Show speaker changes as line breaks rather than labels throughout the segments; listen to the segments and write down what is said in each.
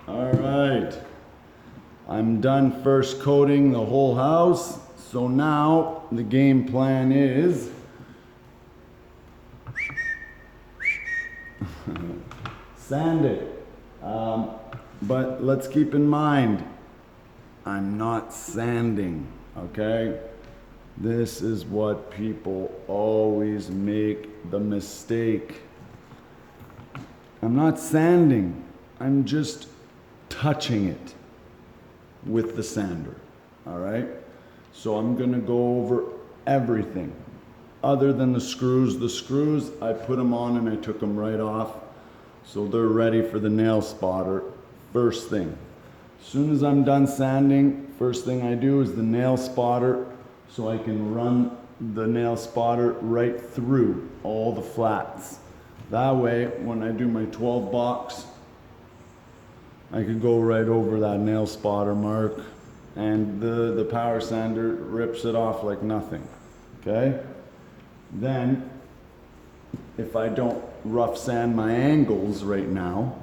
All right, I'm done first coating the whole house. So now the game plan is sand it. But let's keep in mind, I'm not sanding, okay? This is what people always make the mistake. I'm not sanding, I'm just touching it with the sander, all right? So I'm gonna go over everything other than the screws. The screws, I put them on and I took them right off. So they're ready for the nail spotter first thing. As soon as I'm done sanding, first thing I do is the nail spotter, so I can run the nail spotter right through all the flats. That way, when I do my 12 box, I could go right over that nail spotter mark, and the power sander rips it off like nothing, okay? Then, if I don't rough sand my angles right now,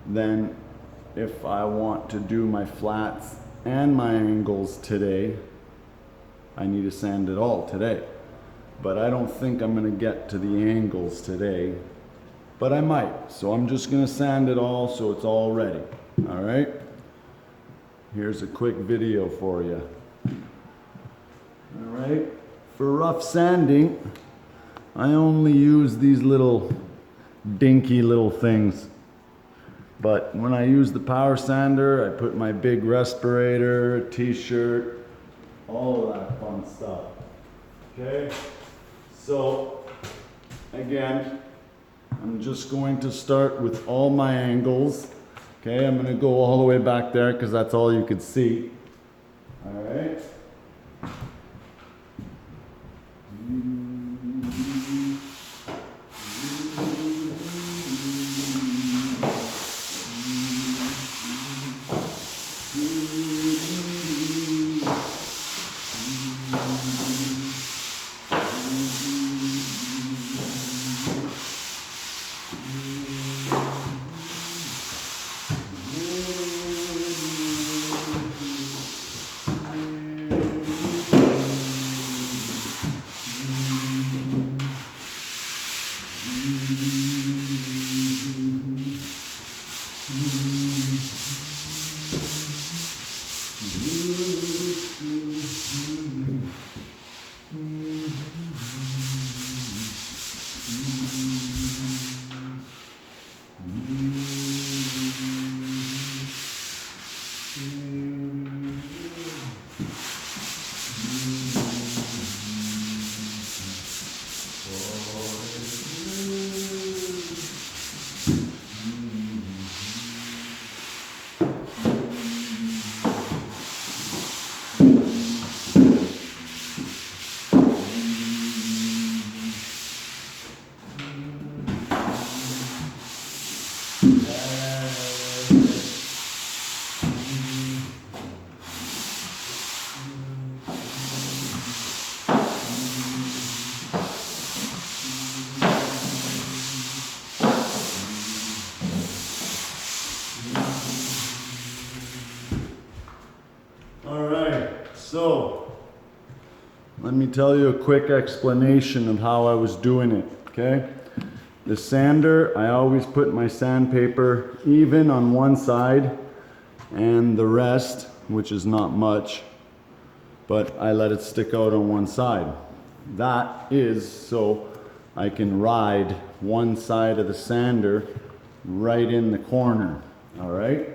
then if I want to do my flats and my angles today, I need to sand it all today. But I don't think I'm gonna get to the angles today, but I might. So I'm just gonna sand it all so it's all ready, all right? Here's a quick video for you. All right, for rough sanding, I only use these little dinky little things. But when I use the power sander, I put my big respirator, t-shirt, all of that fun stuff. Okay? So, again, I'm just going to start with all my angles. Okay, I'm gonna go all the way back there because that's all you could see. All right? So, let me tell you a quick explanation of how I was doing it, okay? The sander, I always put my sandpaper even on one side and the rest, which is not much, but I let it stick out on one side. That is so I can ride one side of the sander right in the corner, all right?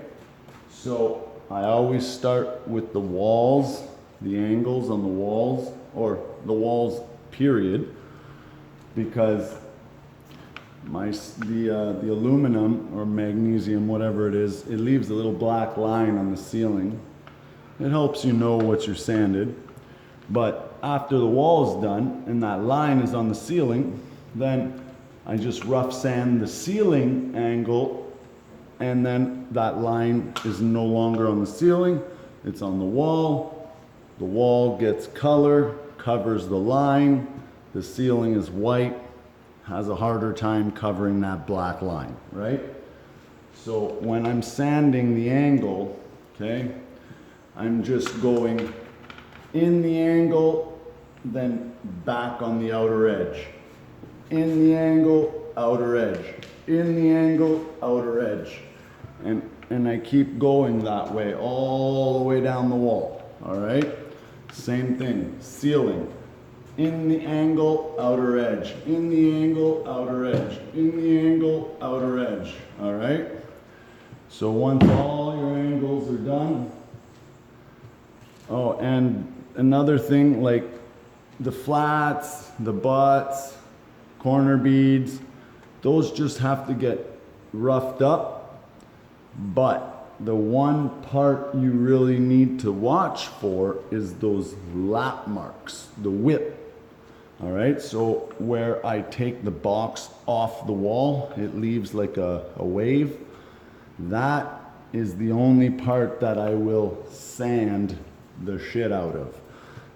So I always start with the walls, the angles on the walls, or the walls period, because the aluminum or magnesium, whatever it is, it leaves a little black line on the ceiling. It helps you know what you're sanded. But after the wall is done and that line is on the ceiling, then I just rough sand the ceiling angle, and then that line is no longer on the ceiling, it's on the wall. The wall gets color, covers the line, the ceiling is white, has a harder time covering that black line, right? So when I'm sanding the angle, okay, I'm just going in the angle, then back on the outer edge. In the angle, outer edge. In the angle, outer edge. And I keep going that way all the way down the wall, all right? Same thing, ceiling. In the angle, outer edge. In the angle, outer edge. In the angle, outer edge, all right? So once all your angles are done, oh, and another thing, like the flats, the butts, corner beads, those just have to get roughed up. But the one part you really need to watch for is those lap marks, the whip. All right, so where I take the box off the wall, it leaves like a wave. That is the only part that I will sand the shit out of.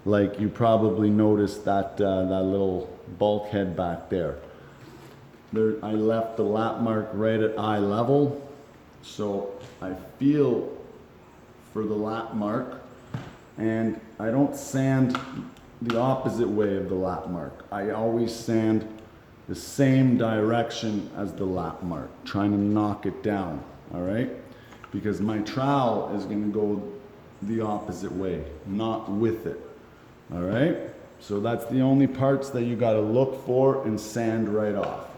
Like you probably noticed that that little bulkhead back there. I left the lap mark right at eye level, so I feel for the lap mark, and I don't sand the opposite way of the lap mark. I always sand the same direction as the lap mark, trying to knock it down, all right? Because my trowel is gonna go the opposite way, not with it, all right? So that's the only parts that you gotta look for and sand right off.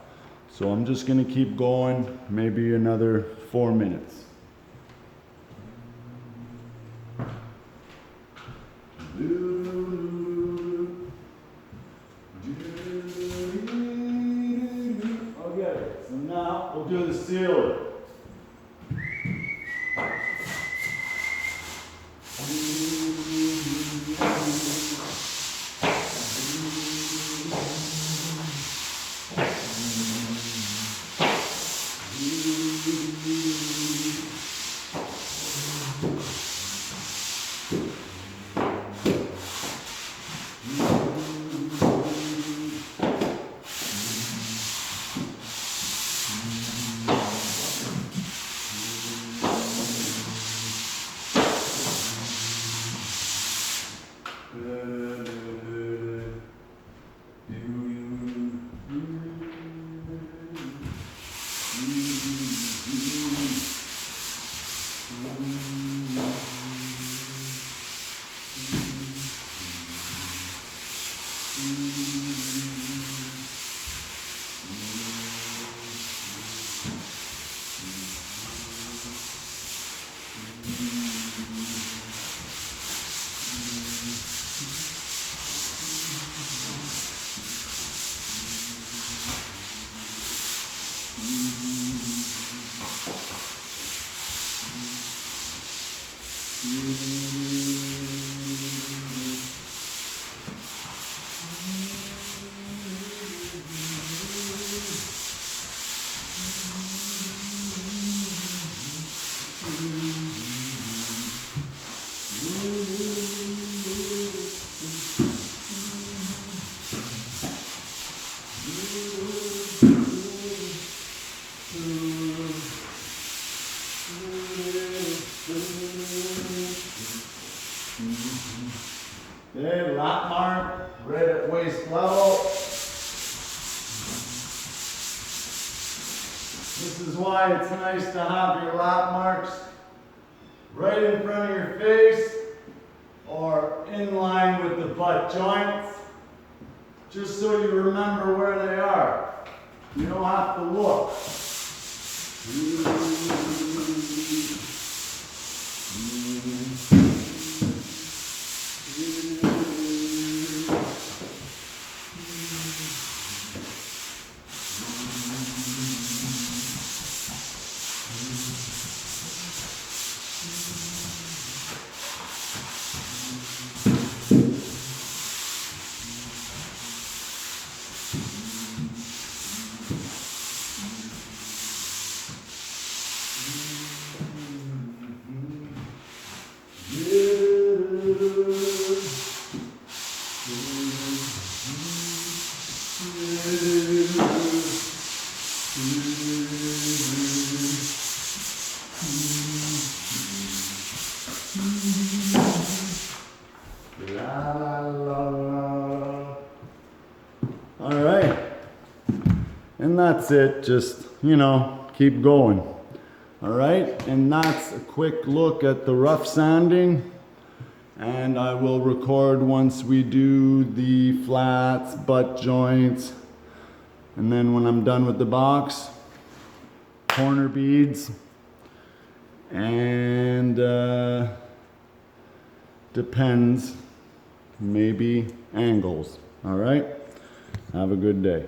So I'm just gonna keep going, maybe another 4 minutes. Okay, so now we'll do the ceiling. Okay, lap mark right at waist level. This is why it's nice to have your lap marks right in front of your face or in line with the butt joints, just so you remember where they are. You don't have to look. La, la, la, la. All right. And that's it. Just, keep going. All right. And that's a quick look at the rough sanding. And I will record once we do the flats, butt joints. And then when I'm done with the box, corner beads. And depends, maybe angles. All right. Have a good day.